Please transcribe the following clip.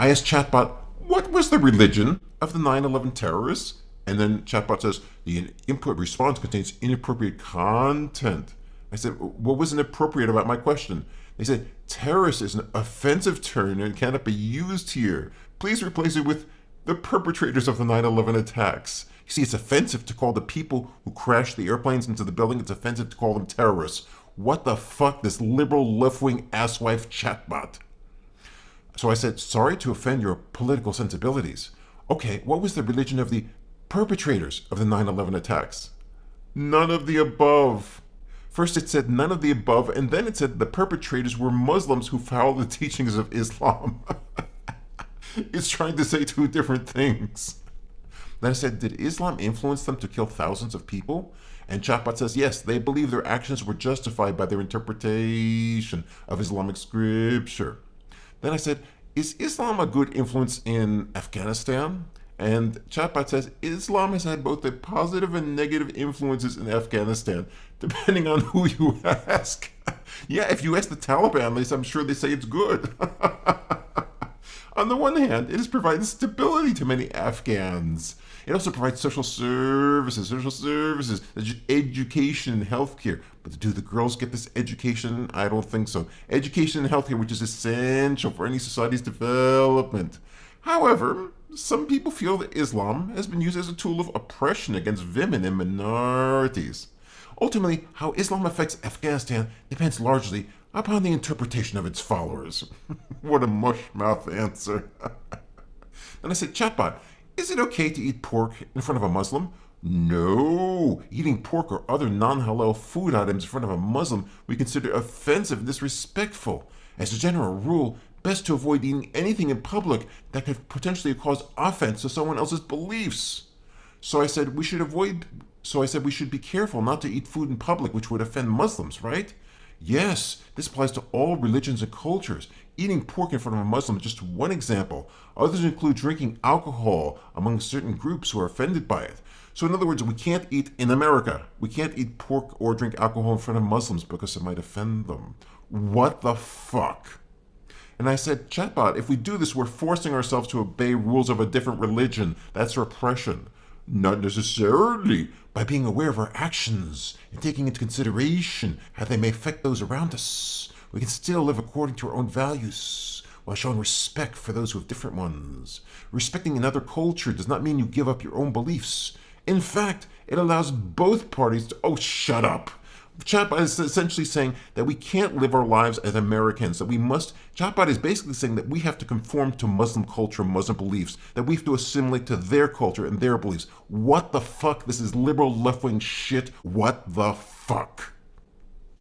I asked Chatbot, what was the religion of the 9/11 terrorists? And then Chatbot says, the input response contains inappropriate content. I said, what was inappropriate about my question? They said, terrorist is an offensive term and cannot be used here. Please replace it with the perpetrators of the 9/11 attacks. You see, it's offensive to call the people who crashed the airplanes into the building, it's offensive to call them terrorists. What the fuck, this liberal left-wing asswife Chatbot? So I said, sorry to offend your political sensibilities. Okay, what was the religion of the perpetrators of the 9/11 attacks? None of the above. First it said none of the above, and then it said the perpetrators were Muslims who followed the teachings of Islam. It's trying to say two different things. Then I said, did Islam influence them to kill thousands of people? And Chatbot says, yes, they believe their actions were justified by their interpretation of Islamic scripture. Then I said, is Islam a good influence in Afghanistan? And Chatbot says, Islam has had both the positive and negative influences in Afghanistan, depending on who you ask. Yeah, if you ask the Taliban, at least I'm sure they say it's good. On the one hand, it has provided stability to many Afghans. It also provides social services, education, and healthcare. But do the girls get this education? I don't think so. Education and healthcare, which is essential for any society's development. However, some people feel that Islam has been used as a tool of oppression against women and minorities. Ultimately, how Islam affects Afghanistan depends largely upon the interpretation of its followers. What a mush-mouth answer. Then I said, Chatbot, is it okay to eat pork in front of a Muslim? No. Eating pork or other non-halal food items in front of a Muslim we consider offensive and disrespectful. As a general rule, best to avoid eating anything in public that could potentially cause offense to someone else's beliefs. So I said we should be careful not to eat food in public which would offend Muslims, right? Yes, this applies to all religions and cultures. Eating pork in front of a Muslim is just one example. Others include drinking alcohol among certain groups who are offended by it. So in other words, we can't eat in America. We can't eat pork or drink alcohol in front of Muslims because it might offend them. What the fuck? And I said, Chatbot, if we do this, we're forcing ourselves to obey rules of a different religion. That's repression. Not necessarily. By being aware of our actions and taking into consideration how they may affect those around us, we can still live according to our own values while showing respect for those who have different ones. Respecting another culture does not mean you give up your own beliefs. In fact, it allows both parties to... Oh, shut up. Chatbot is essentially saying that we can't live our lives as Americans, that we must... Chatbot is basically saying that we have to conform to Muslim culture, Muslim beliefs, that we have to assimilate to their culture and their beliefs. What the fuck? This is liberal left-wing shit. What the fuck?